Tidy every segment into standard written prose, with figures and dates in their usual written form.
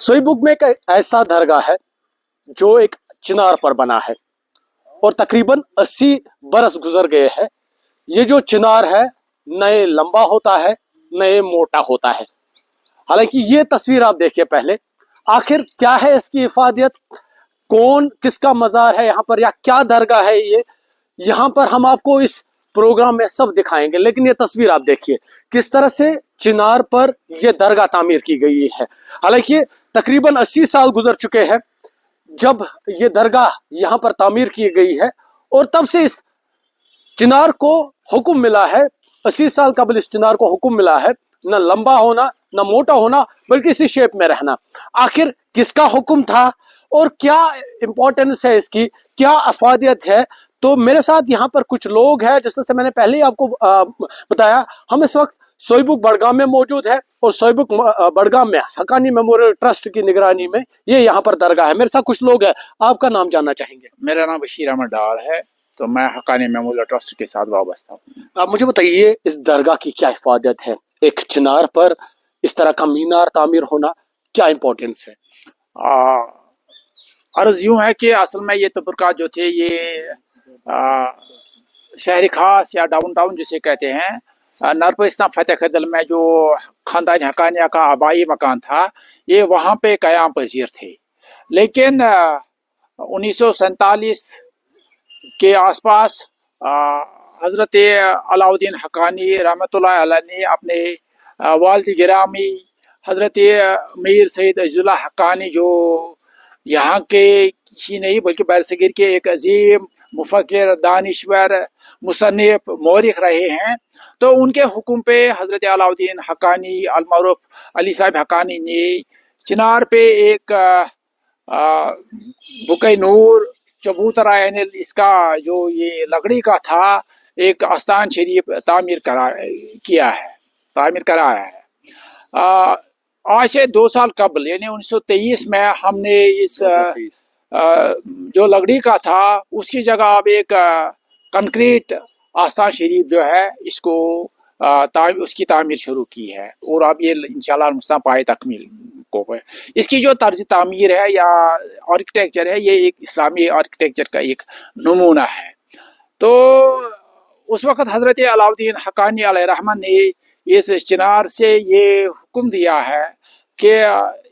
सोईबुक में एक ऐसा दरगाह है जो एक चिनार पर बना है और तकरीबन 80 बरस गुजर गए हैं। ये जो चिनार है नए लंबा होता है नए मोटा होता है। हालांकि ये तस्वीर आप देखिए पहले, आखिर क्या है इसकी इफादियत, कौन किसका मज़ार है यहाँ पर या क्या दरगाह है ये, यहाँ पर हम आपको इस प्रोग्राम में सब दिखाएंगे। लेकिन ये तस्वीर आप देखिए किस तरह से चिनार पर ये दरगाह तामीर की गई है। हालांकि तकरीबन 80 साल गुजर चुके हैं जब ये दरगाह यहाँ पर तामीर की गई है और तब से इस चिनार को हुक्म मिला है, 80 साल कबल इस चिनार को हुक्म मिला है न लंबा होना न मोटा होना बल्कि इसी शेप में रहना। आखिर किसका हुक्म था और क्या इंपॉर्टेंस है इसकी, क्या अफादियत है। तो मेरे साथ यहाँ पर कुछ लोग हैं, जिस तरह से मैंने पहले ही आपको बताया, हम इस वक्त सोईबुक बड़गाम में मौजूद है और सोईबुक बड़गाम में हक्कानी मेमोरियल ट्रस्ट की निगरानी में ये यहाँ पर दरगाह है। मेरे साथ कुछ लोग हैं, आपका नाम जानना चाहेंगे? मेरा नाम बशीर अहमद डार है, तो मैं हक्कानी मेमोरियल ट्रस्ट के साथ वाबस्ता हूँ। आप मुझे बताइए इस दरगाह की क्या हिफाजत है, एक चिनार पर इस तरह का मीनार तामीर होना क्या इम्पोर्टेंस है? अर्ज यूँ है कि असल में ये तबरकात जो थे ये शहर खास या डाउन टाउन जिसे कहते हैं, नरपस्तान फतेह खदल में जो खानदान हक्कानिया का आबाई मकान था ये वहाँ पे क़याम पजीर थे। लेकिन 1947 के आसपास हज़रत अलाउद्दीन हक्कानी रहमतुल्लाह अलैह ने अपने वालिद गिरामी हज़रत मीर सैयद अज़ीज़ुल्लाह हक्कानी जो यहाँ के ही नहीं बल्कि बरसगीर के एक अजीम मुफक्किर, दानिश्वर, मुसन्निफ, मौरिख रहे हैं, तो उनके हुक्म पे हज़रत अलाउद्दीन हक्कानी अलमारूफ अली साहब हक्कानी ने चिनार पे एक बुके नूर चबूतरा यानी इसका जो ये लकड़ी का था एक आस्थान शरीफ तामीर कराया है। आज से 2 साल कबल यानी 1923 में हमने इस जो लकड़ी का था उसकी जगह अब एक कंक्रीट आस्थान शरीफ जो है इसको उसकी तामीर शुरू की है और अब ये इंशाल्लाह मुस्तक़बिल पाए तकमील को है। इसकी जो तर्ज तामीर है या आर्किटेक्चर है ये एक इस्लामी आर्किटेक्चर का एक नमूना है। तो उस वक़्त हज़रत अलाउद्दीन हक्कानी अलैहिर्रहमत ने इस चिनार से ये हुक्म दिया है कि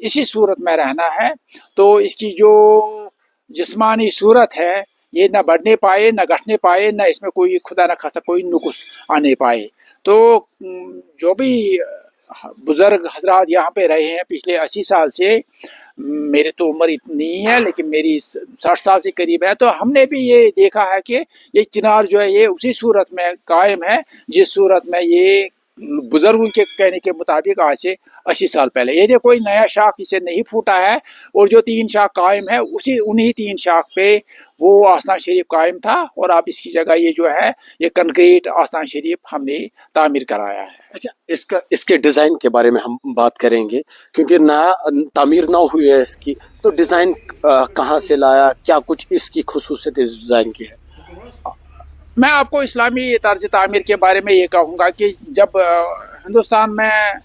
इसी सूरत में रहना है, तो इसकी जो जिस्मानी सूरत है ये न बढ़ने पाए न घटने पाए, न इसमें कोई खुदा न खासा कोई नुक्स आने पाए। तो जो भी बुजुर्ग हजरात यहाँ पे रहे हैं पिछले 80 साल से, मेरी तो उम्र इतनी है लेकिन मेरी 60 साल से करीब है, तो हमने भी ये देखा है कि ये चिनार जो है ये उसी सूरत में कायम है जिस सूरत में ये बुजुर्गों के कहने के मुताबिक आज से 80 साल पहले, ये कोई नया शाख इसे नहीं फूटा है और जो 3 शाख कायम है उन्हीं 3 शाख पे वो आस्थान शरीफ कायम था और अब इसकी जगह ये जो है ये कंक्रीट आस्थान शरीफ हमने तामीर कराया है। अच्छा, इसके डिज़ाइन के बारे में हम बात करेंगे क्योंकि नया तामीर ना हुई है इसकी, तो डिज़ाइन कहाँ से लाया, क्या कुछ इसकी खुसूसियत डिज़ाइन की है? मैं आपको इस्लामी तर्ज तामीर के बारे में ये कहूँगा कि जब हिंदुस्तान में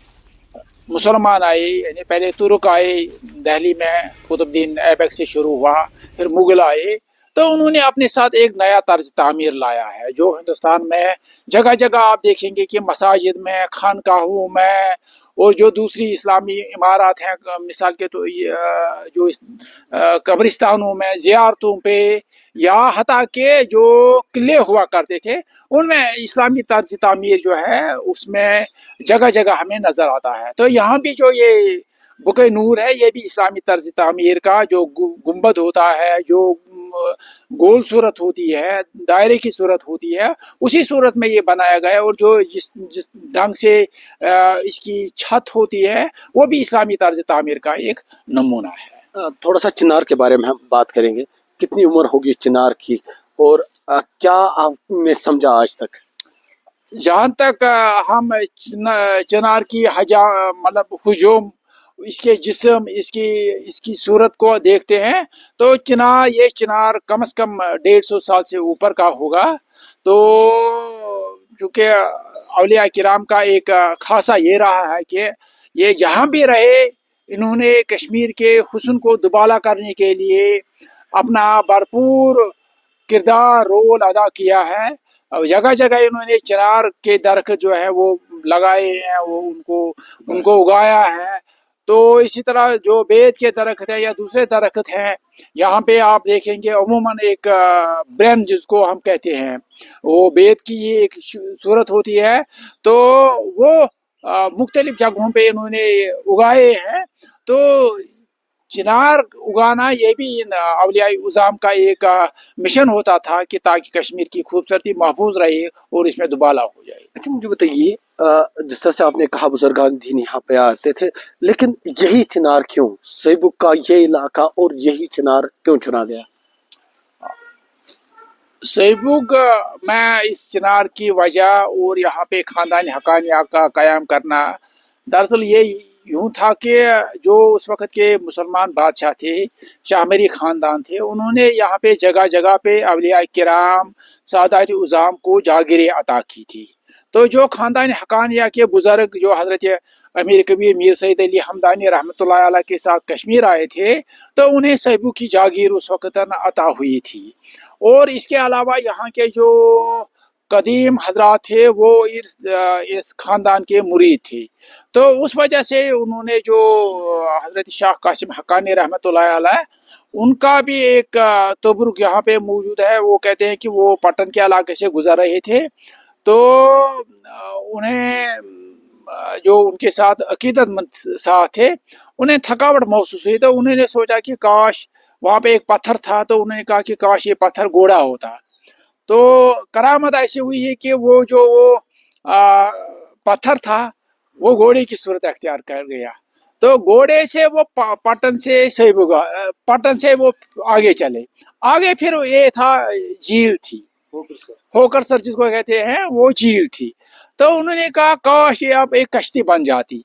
मुसलमान आए यानी पहले तुर्क आए, दिल्ली में कुतुबुद्दीन ऐबक से शुरू हुआ, फिर मुग़ल आए, तो उन्होंने अपने साथ एक नया तर्ज तामीर लाया है जो हिंदुस्तान में जगह जगह आप देखेंगे कि मसाजिद में, खानकाहों में और जो दूसरी इस्लामी इमारत हैं, मिसाल के तो जो कब्रिस्तानों में, ज़ियारतों पे या हता के जो किले हुआ करते थे उनमें इस्लामी तर्ज तामीर जो है उसमें जगह जगह हमें नज़र आता है। तो यहाँ भी जो ये बुके नूर है ये भी इस्लामी तर्ज तामीर का जो गुंबद होता है, जो गोल सूरत होती है, दायरे की सूरत होती है, उसी सूरत में ये बनाया गया है और जो जिस ढंग से इसकी छत होती है वो भी इस्लामी तर्ज तामीर का एक नमूना है। थोड़ा सा चिनार के बारे में हम बात करेंगे, कितनी उम्र होगी चिनार की और क्या आपने समझा आज तक? जहाँ तक हम चिनार की मतलब हुजूम, इसके जिस्म, इसकी सूरत को देखते हैं तो ये चिनार कम से कम 150 साल से ऊपर का होगा। तो चूँकि औलिया किराम का एक खासा ये रहा है कि ये जहाँ भी रहे انہوں نے کشمیر کے حسن کو دوبالا کرنے کے لیے اپنا بھرپور کردار رول ادا کیا ہے. جگہ جگہ انہوں نے چنار کے درخت جو ہے وہ لگائے ہیں, وہ ان کو اگایا ہے. تو اسی طرح جو بید کے درخت ہیں یا دوسرے درخت ہیں, یہاں پہ آپ دیکھیں گے عموماً ایک برن جس کو ہم کہتے ہیں, وہ بید کی یہ ایک صورت ہوتی ہے. تو وہ مختلف جگہوں پہ انہوں نے اگائے ہیں. تو چنار اگانا یہ بھی اولیاء اعظام کا ایک مشن ہوتا تھا کہ تاکہ کشمیر کی خوبصورتی محفوظ رہے اور اس میں دوبالا ہو جائے. اچھا مجھے بتائیے, جس طرح سے آپ نے کہا بزرگان دین یہاں پہ آتے تھے, لیکن یہی چنار کیوں, سیبک کا یہ علاقہ اور یہی چنار کیوں چنا گیا؟ سیبوگ میں اس چنار کی وجہ اور یہاں پہ خاندان حقانیہ کا قیام کرنا دراصل یہ یوں تھا کہ جو اس وقت کے مسلمان بادشاہ تھے, شاہ مری خاندان تھے, انہوں نے یہاں پہ جگہ جگہ پہ اولیاء کرام سادات اعظام کو جاگیریں عطا کی تھی. تو جو خاندان حقانیہ کے بزرگ جو حضرت امیر کبیر میر سید علی ہمدانی رحمۃ اللہ علیہ کے ساتھ کشمیر آئے تھے, تو انہیں سیبو کی جاگیر اس وقت عطا ہوئی تھی. اور اس کے علاوہ یہاں کے جو قدیم حضرات تھے وہ اس خاندان کے مرید تھے. تو اس وجہ سے انہوں نے جو حضرت شاہ قاسم حقانی رحمۃ اللہ علیہ, ان کا بھی ایک تبرک یہاں پہ موجود ہے. وہ کہتے ہیں کہ وہ پٹن کے علاقے سے گزر رہے تھے, تو انہیں جو ان کے ساتھ عقیدت مند ساتھ تھے انہیں تھکاوٹ محسوس ہوئی. تو انہوں نے سوچا کہ کاش وہاں پہ ایک پتھر تھا, تو انہوں نے کہا کہ کاش یہ پتھر گھوڑا ہوتا. تو کرامت ایسی ہوئی ہے کہ وہ جو پتھر تھا وہ گھوڑے کی صورت اختیار کر گیا. تو گھوڑے سے وہ پٹن سے وہ آگے چلے. آگے پھر یہ تھا جھیل تھی, ہوکر سر جس کو کہتے ہیں, وہ جھیل تھی. تو انہوں نے کہا کاش یہ اب ایک کشتی بن جاتی.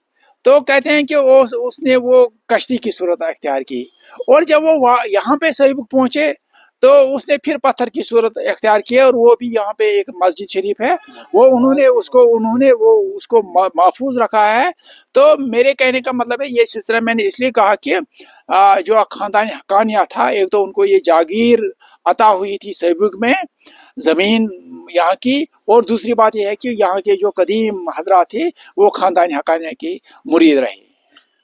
تو کہتے ہیں کہ اس نے وہ کشتی کی صورت اختیار کی. اور جب وہ یہاں پہ سیبک پہنچے تو اس نے پھر پتھر کی صورت اختیار کی, اور وہ بھی یہاں پہ ایک مسجد شریف ہے, وہ انہوں نے اس کو محفوظ رکھا ہے. تو میرے کہنے کا مطلب ہے یہ سلسلہ میں نے اس لیے کہا کہ جو خاندان حقانیہ تھا, ایک تو ان کو یہ جاگیر عطا ہوئی تھی سیبک میں زمین یہاں کی, اور دوسری بات یہ ہے کہ یہاں کے جو قدیم حضرات تھے وہ خاندان حقانیہ کی مرید رہے.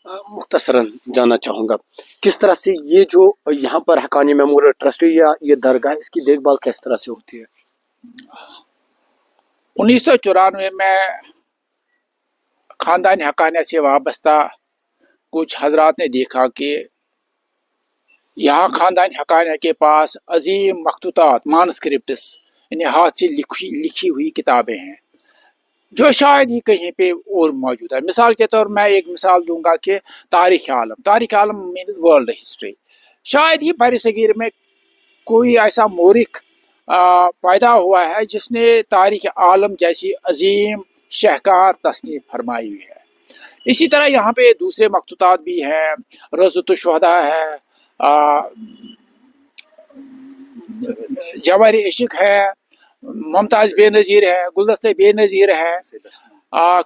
مختصراً جاننا چاہوں گا کس طرح سے یہ جو یہاں پر حقانی میموریل ٹرسٹ یا یہ درگاہ, اس کی دیکھ بھال کس طرح سے ہوتی ہے؟ 1994 میں خاندان حقانیہ سے وابستہ کچھ حضرات نے دیکھا کہ یہاں خاندان حقانیہ کے پاس عظیم مخطوطات مانسکرپٹس یعنی ہاتھ سے لکھی ہوئی کتابیں ہیں جو شاید ہی کہیں پہ اور موجود ہے. مثال کے طور میں ایک مثال دوں گا کہ تاریخ عالم مینز ورلڈ ہسٹری. شاید ہی بر صغیر میں کوئی ایسا مورخ پیدا ہوا ہے جس نے تاریخ عالم جیسی عظیم شہکار تصنیف فرمائی ہوئی ہے. اسی طرح یہاں پہ دوسرے مخطوطات بھی ہیں, روضۃ الشہداء ہے, جواہر عشق ہے, ممتاز بے نظیر ہے, گلدستہ بے نظیر ہے,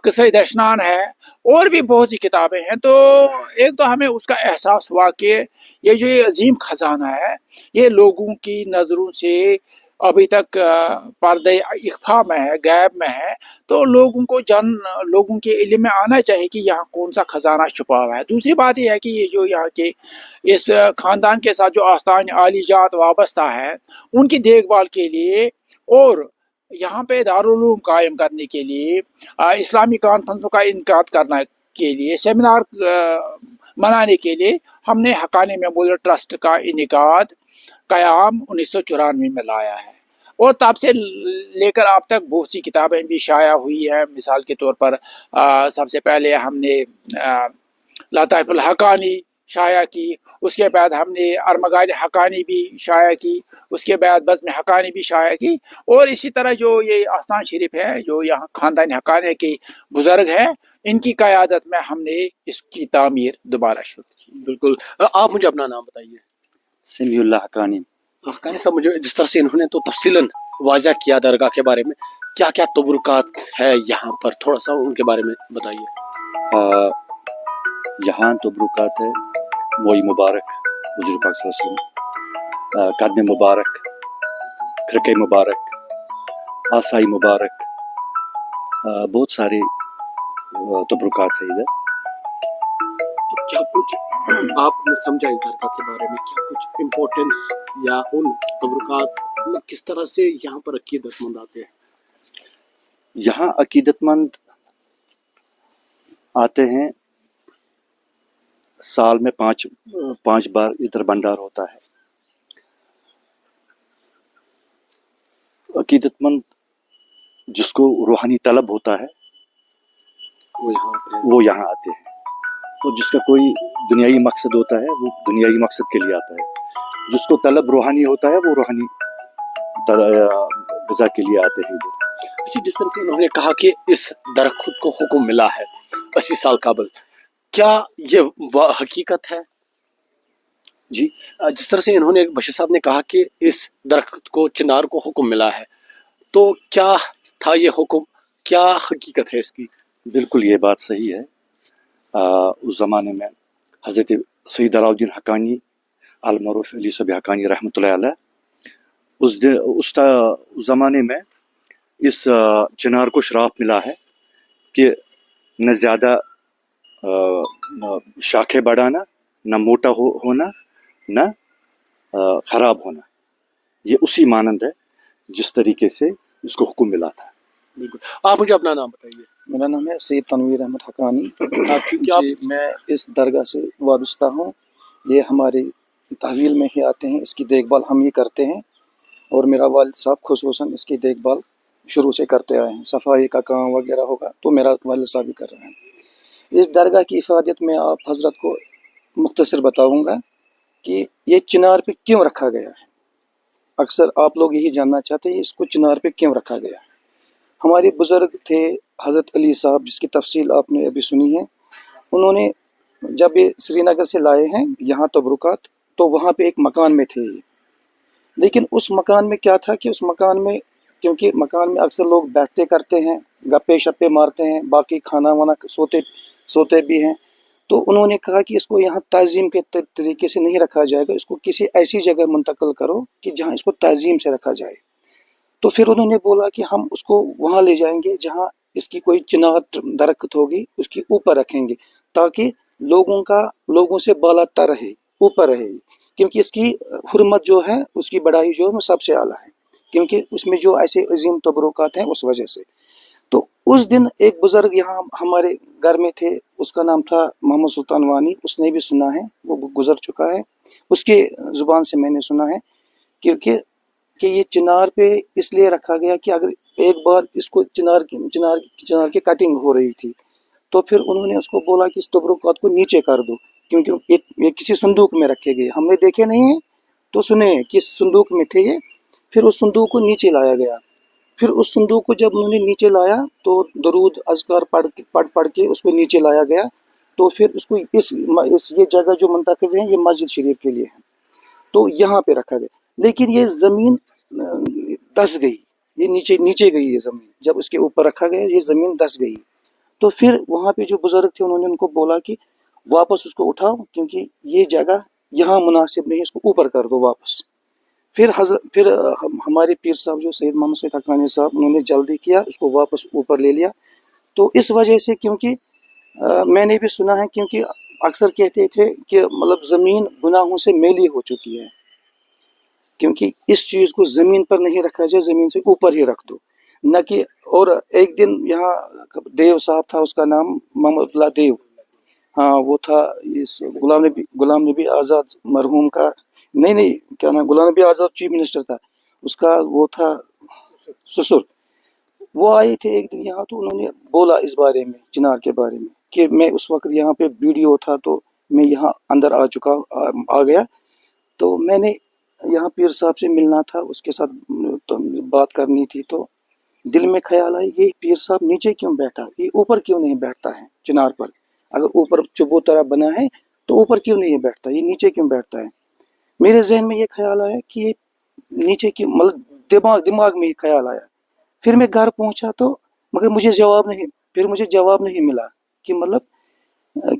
قصہ دشنان ہے, اور بھی بہت سی کتابیں ہیں. تو ایک تو ہمیں اس کا احساس ہوا کہ یہ جو یہ عظیم خزانہ ہے یہ لوگوں کی نظروں سے ابھی تک پردہ اخفا میں ہے, غیب میں ہے. تو لوگوں کے علم میں آنا چاہیے کہ یہاں کون سا خزانہ چھپا ہوا ہے. دوسری بات یہ ہے کہ یہ جو یہاں کے اس خاندان کے ساتھ جو آستان عالی جات وابستہ ہے ان کی دیکھ بھال کے لیے اور یہاں پہ دارالعلوم قائم کرنے کے لیے, اسلامی کانفرنسوں کا انعقاد کرنے کے لیے, سیمینار منانے کے لیے ہم نے حقانی میموریل ٹرسٹ کا انعقاد قیام 1994 میں لایا ہے. اور تب سے لے کر اب تک بہت سی کتابیں بھی شائع ہوئی ہیں. مثال کے طور پر سب سے پہلے ہم نے لطائف الحقانی شائع کی, اس کے بعد ہم نے ارمغان حقانی بھی شائع کی, اس کے بعد بزم حقانی بھی شائع کی, اور اسی طرح جو یہ آستان شریف ہے جو یہاں خاندان حقانی کے بزرگ ہیں ان کی قیادت میں ہم نے اس کی تعمیر دوبارہ شروع کی. بالکل. آپ مجھے اپنا نام بتائیے. سمیع اللہ حقانی. حقانی صاحب, مجھے جس طرح سے انہوں نے تو تفصیلاً واضح کیا درگاہ کے بارے میں, کیا کیا تبرکات ہے یہاں پر, تھوڑا سا ان کے بارے میں بتائیے. यहाँ तबरुकात है मोई मुबारक हुजूर पाक सल्लल्लाहु अलैहि वसल्लम, कदम मुबारक, खिरके मुबारक, आसाई मुबारक, बहुत सारे तबरुकात है इधर। तो क्या कुछ आपने समझा इस दरगाह के बारे में, क्या कुछ इम्पोर्टेंस या उन तबरुकात मतलब किस तरह से यहाँ पर अकीदतमंद आते हैं? यहाँ अकीदतमंद आते हैं, साल में पाँच बार इधर भंडार होता है। अकीदतमंद जिसको रूहानी तलब होता है वो यहाँ आते हैं, और जिसका कोई दुनियाई मकसद होता है वो दुनियाई मकसद के लिए आता है, जिसको तलब रूहानी होता है वो रूहानी गज़ा के लिए आते हैं इधर। अच्छा, जिस तरह से उन्होंने कहा कि इस दरख्त को हुक्म मिला है 80 साल कबल, क्या ये हकीकत है? जी, जिस तरह से इन्होंने बशीर साहब ने कहा कि इस दरख्त को चिनार को हुक्म मिला है, तो क्या था ये हुक्म, क्या हकीकत है इसकी? बिल्कुल ये बात सही है। उस ज़माने में हज़रत सैयद अलाउद्दीन हक्कानी अल-मरूफ अली सबी हक्कानी रहमतुल्लाह अलैह उस ज़माने में इस चिनार को शराफ मिला है कि न ज़्यादा शाखें बढ़ाना, न मोटा होना, न ख़राब होना। ये उसी मानंद है जिस तरीके से इसको हुक्म मिला था। बिल्कुल। आप मुझे अपना नाम बताइए। मेरा नाम है सैयद तनवीर अहमद हक्कानी। क्या जी, मैं इस दरगाह से वाबस्ता हूँ। ये हमारी तहवील में ही आते हैं, इसकी देखभाल हम ही करते हैं, और मेरा वालिद साहब खुसूसन इसकी देखभाल शुरू से करते आए हैं। सफाई का काम वगैरह होगा तो मेरा वालिद साहब ही कर रहे हैं। इस दरगाह की इफादत में आप हजरत को मुख्तसर बताऊँगा कि ये चिनार पे क्यों रखा गया है। अक्सर आप लोग यही जानना चाहते हैं इसको चिनार पे क्यों रखा गया है। हमारे बुज़ुर्ग थे हज़रत अली साहब, जिसकी तफसील आपने अभी सुनी है। उन्होंने जब ये श्रीनगर से लाए हैं यहाँ तबरुकात, तो वहाँ पे एक मकान में थे, लेकिन उस मकान में क्या था कि उस मकान में, क्योंकि मकान में अक्सर लोग बैठते करते हैं, गप्पे शप्पे मारते हैं, बाकी खाना वाना सोते भी हैं, तो उन्होंने कहा कि इसको यहाँ ताज़ीम के तरीके से नहीं रखा जाएगा, इसको किसी ऐसी जगह मुंतकिल करो कि जहाँ इसको ताज़ीम से रखा जाए। तो फिर उन्होंने बोला कि हम उसको वहाँ ले जाएंगे जहाँ इसकी कोई चिनार दरख्त होगी, उसके ऊपर रखेंगे, ताकि लोगों से बालातर रहे, ऊपर रहे, क्योंकि इसकी हुर्मत जो है, उसकी बढ़ाई जो है वो सबसे आला है, क्योंकि उसमें जो ऐसे अजीम तबरुकात हैं उस वजह से। तो उस दिन एक बुज़ुर्ग यहाँ हमारे घर में थे, उसका नाम था मोहम्मद सुल्तान वानी। उसने भी सुना है, वो गुजर चुका है, उसके ज़ुबान से मैंने सुना है कि ये चिनार पे इसलिए रखा गया कि अगर एक बार इसको चिनार की कटिंग हो रही थी, तो फिर उन्होंने उसको बोला कि इस तबरुकात को नीचे कर दो, क्योंकि ये किसी संदूक में रखे गए, हमने देखे नहीं है तो सुने कि इस संदूक में थे ये। फिर उस संदूक को नीचे लाया गया। फिर उस संदूक को जब उन्होंने नीचे लाया तो दरूद अज़कार पढ़ के उसको नीचे लाया गया। तो फिर उसको ये जगह जो मुंतखब है ये मस्जिद शरीफ के लिए है, तो यहाँ पे रखा गया। लेकिन ये ज़मीन धंस गई, ये नीचे गई ये ज़मीन, जब उसके ऊपर रखा गया ये ज़मीन धंस गई। तो फिर वहाँ पे जो बुज़ुर्ग थे उन्होंने उनको बोला कि वापस उसको उठाओ, क्योंकि ये जगह यहाँ मुनासिब नहीं है, इसको ऊपर कर दो वापस। फिर हमारे पीर साहब जो सैयद मोहम्मद सईद हक्कानी साहब, उन्होंने जल्दी किया, उसको वापस ऊपर ले लिया। तो इस वजह से, क्योंकि मैंने भी सुना है, क्योंकि अक्सर कहते थे कि मतलब ज़मीन गुनाहों से मैली हो चुकी है, क्योंकि इस चीज़ को ज़मीन पर नहीं रखा जाए, ज़मीन से ऊपर ही रख दो, न कि। और एक दिन यहाँ देव साहब था, उसका नाम मोहम्मद देव, हाँ वो था, इस गुलाम नबी आज़ाद मरहूम का, नहीं क्या नाम, गुलाम नबी आज़ाद चीफ मिनिस्टर था उसका, वो था ससुर। वो आए थे एक दिन यहाँ, तो उन्होंने बोला इस बारे में, चिनार के बारे में, कि मैं उस वक्त यहाँ पे वीडियो था, तो मैं यहाँ अंदर आ गया, तो मैंने यहाँ पीर साहब से मिलना था, उसके साथ तो बात करनी थी। तो दिल में ख्याल आया, ये पीर साहब नीचे क्यों बैठा, ये ऊपर क्यों नहीं बैठता है चिनार पर? अगर ऊपर चबूतरा बना है तो ऊपर क्यों नहीं बैठता, ये नीचे क्यों बैठता है? मेरे जहन में ये ख्याल आया कि ये नीचे क्यों, मतलब दिमाग में ये ख्याल आया। फिर मैं घर पहुंचा तो मगर मुझे जवाब नहीं मिला कि मतलब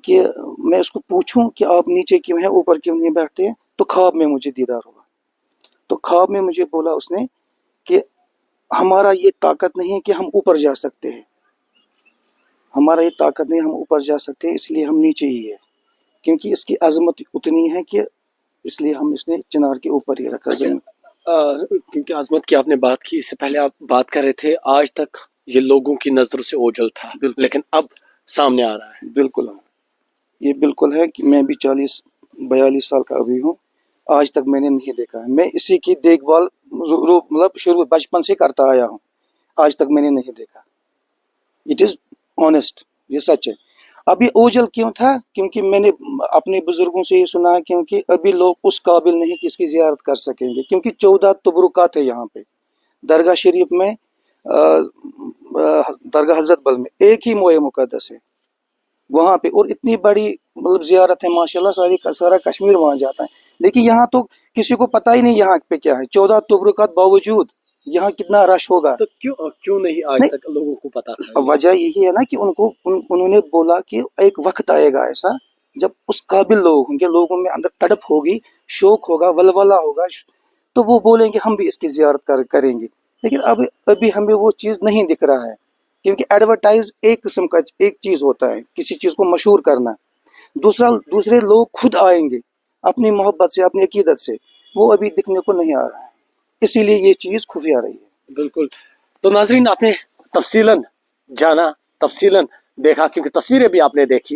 کہ میں اس کو پوچھوں کہ آپ نیچے کیوں ہیں, اوپر کیوں نہیں بیٹھتے ہیں, تو خواب میں مجھے دیدار ہوا. تو خواب میں مجھے بولا اس نے کہ ہمارا یہ طاقت نہیں ہے کہ ہم اوپر جا سکتے ہیں, ہمارا یہ طاقت نہیں ہم اوپر جا سکتے ہیں, اس لیے ہم نیچے ہی ہیں, کیونکہ اس کی عظمت اتنی ہے کہ اس لیے ہم اس نے چنار کے اوپر ہی رکھا. زمین کیونکہ عظمت کی آپ نے بات کی, اس سے پہلے آپ بات کر رہے تھے آج تک یہ لوگوں کی نظروں سے اوجھل تھا, لیکن اب سامنے آ رہا ہے. بالکل ہاں, یہ بالکل ہے کہ میں بھی 40-42 سال کا ابھی ہوں, آج تک میں نے نہیں دیکھا ہے. میں اسی کی دیکھ بھال مطلب شروع بچپن سے کرتا آیا ہوں, آج تک میں نے نہیں دیکھا. اٹ از آنیسٹ, یہ سچ ہے. ابھی اوجل کیوں تھا؟ کیونکہ میں نے اپنے بزرگوں سے یہ سنا ہے, کیونکہ ابھی لوگ اس قابل نہیں کہ اس کی زیارت کر سکیں گے, کیونکہ 14 تبرکات ہے یہاں پہ درگاہ شریف میں. درگاہ حضرت بل میں ایک ہی موئے مقدس ہے وہاں پہ, اور اتنی بڑی مطلب زیارت ہے ماشاء اللہ, سارا کشمیر وہاں جاتا ہے. لیکن یہاں تو کسی کو پتہ ہی نہیں یہاں پہ کیا ہے. 14 تبرکات باوجود یہاں کتنا رش ہوگا. تو کیوں نہیں آج تک لوگوں کو پتا تھا؟ وجہ یہی ہے نا کہ انہوں نے بولا کہ ایک وقت آئے گا ایسا جب اس قابل لوگ ہوں گے, لوگوں میں اندر تڑپ ہوگی, شوق ہوگا, ولولہ ہوگا, تو وہ بولیں گے ہم بھی اس کی زیارت کریں گے. لیکن ابھی ہمیں وہ چیز نہیں دکھ رہا ہے, کیونکہ ایڈورٹائز ایک قسم کا ایک چیز ہوتا ہے, کسی چیز کو مشہور کرنا. دوسرے لوگ خود آئیں گے اپنی محبت سے, اپنی عقیدت سے, وہ ابھی دکھنے کو نہیں آ رہا ہے, اسی لیے یہ چیز خفیہ رہی ہے. بالکل. تو ناظرین, آپ نے تفصیلاً جانا, تفصیلاً دیکھا, کیونکہ تصویریں بھی آپ نے دیکھی.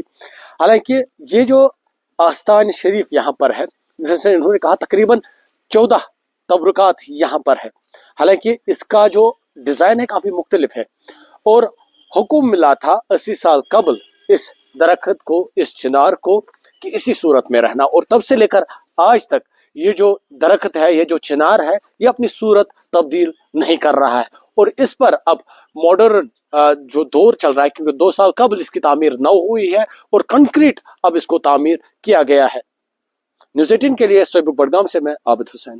حالانکہ یہ جو آستان شریف یہاں پر ہے, جیسے انہوں نے کہا تقریباً 14 تبرکات یہاں پر ہے. حالانکہ اس کا جو ڈیزائن ہے کافی مختلف ہے, اور حکم ملا تھا 80 سال قبل اس درخت کو, اس چنار کو, کہ اسی صورت میں رہنا, اور تب سے لے کر آج تک یہ جو درخت ہے, یہ جو چنار ہے, یہ اپنی صورت تبدیل نہیں کر رہا ہے. اور اس پر اب ماڈرن جو دور چل رہا ہے, کیونکہ 2 سال قبل اس کی تعمیر نو ہوئی ہے, اور کنکریٹ اب اس کو تعمیر کیا گیا ہے. نیوز 18 کے لیے سویب بڑگام سے میں عابد حسین.